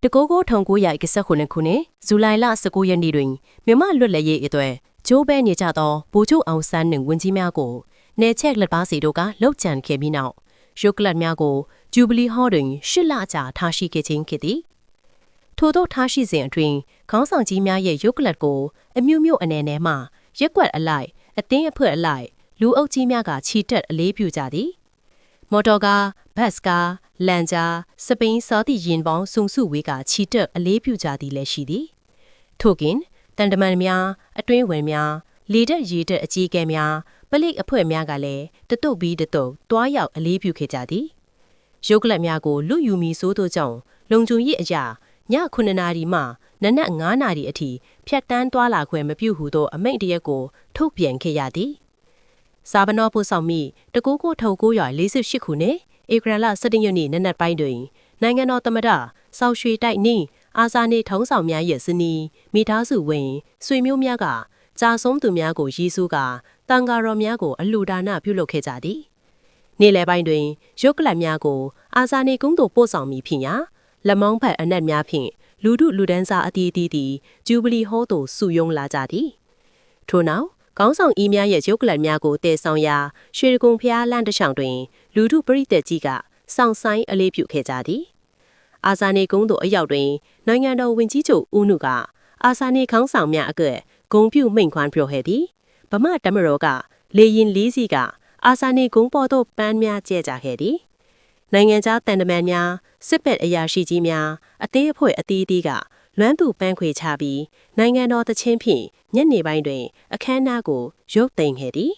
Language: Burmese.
တကိုးကိုထုံကိုရိုက်ကစခုနှစ်ခုနှစ်ဇူလိုင်လ19ရက်နေ့တွင်မြန်မာလွတ်လပ်ရေးအတွက်ဂျိုးပဲနေကြသောဗိုလ်ချုပ်အောင်ဆန်းနှင့်ဝန်ကြီးများကိုနေချက်လက်ပါစီတို့ကလှုပ်ကြံခဲ့ပြီးနောက်ရုပ်ကလပ်များကိုဂျူဘလီဟောတွင်10လကြာထားရှိခဲ့ခြင်းဖြစ်သည်ထို့သောထားရှိစဉ်အတွင်းခေါင်းဆောင်ကြီးများရဲ့ရုပ်ကလပ်ကိုအမျိုးမျိုးအနေနဲ့မှရက်ွက်အလိုက်အတင်းအဖွက်အလိုက်လူအုပ်ကြီးများကခြိတက်အလေးပြုကြသည်မော်တော်ကားဘတ်စ်ကားလန်ဂျာစပိန်စားသည့်ရင်ပေါင်းစုံစုဝေးကခြိတက်အလေးပြုကြသည်လည်းရှိသည်ထို့ကင်တန်တမန်များအတွင်းဝင်များလေတက်ရေတက်အကြီးအကဲများပလိတ်အဖွဲ့များကလည်းတတုတ်ပြီးတတုတ်တွားရောက်အလေးပြုခဲ့ကြသည်ရုပ်ကလပ်များကိုလူယူမီဆိုးတို့ကြောင့်လုံခြုံရေးအရာည9နာရီမှနနက်9နာရီအထိဖြတ်တန်းတွာလာခွင့်မပြုဟုသောအမိန့်တရက်ကိုထုတ်ပြန်ခဲ့ရသည်စာဗနောပို့ဆောင်မိတကူကိုထုံ948ခုနှစ်ဧပြီလ17ရက်နေ့နနက်ပိုင်းတွင်နိုင်ငံတော်သမ္မတစောက်ရွှေတိုက်နှင့်အာဇာနည်ထုံးဆောင်များရဲ့ဇနီးမိသားစုဝင်ဆွေမျိုးများကကြာဆုံးသူများကိုရည်စူးကာတန်ဃာတော်များကိုအလှူဒါနပြုလုပ်ခဲ့ကြသည်နေ့လယ်ပိုင်းတွင်ရုပ်ကလပ်များကိုအာဇာနည်ကုန်းသို့ပို့ဆောင်မိဖြစ်ရာလက်မောင်းဖက်အနက်များဖြင့်လူထုလူဒန်းစားအသီးသည်ဂျူဘလီဟောသို့စုယုံလာကြသည်ထို့နောက်ခေါင်းဆောင်အီးများရဲ့ရုပ်ကလပ်များကိုတည်ဆောင်ရာရွှေဒဂုံဖျားလန့်တစ်ချောင်းတွင်လူထုပရိသတ်ကြီးကစောင့်ဆိုင်အလေးပြုခဲ့ကြသည်အာဇာနည်ကုန်းသို့အရောက်တွင်နိုင်ငံတော်ဝန်ကြီးချုပ်ဦးနုကအာဇာနည်ခေါင်းဆောင်များအတွက်ဂုဏ်ပြုမိန့်ခွန်းပြောခဲ့သည်ဗမာတမတော်ကလေရင်လေးစီးကအာဇာနည်ကုန်းပေါ်သို့ပန်းများကျဲကြခဲ့သည်နိုင်ငံသားတန်တမန်များစစ်ဘက်အရာရှိကြီးများအသေးအဖွဲအသီးသီးကလွမ်းသူပန်းခွေချပြီးနိုင်ငံတော်တချင်းဖြင့်ညနေပိုင်းတွင်အခမ်းအနားကိုရုပ်သိမ်းခဲ့သည်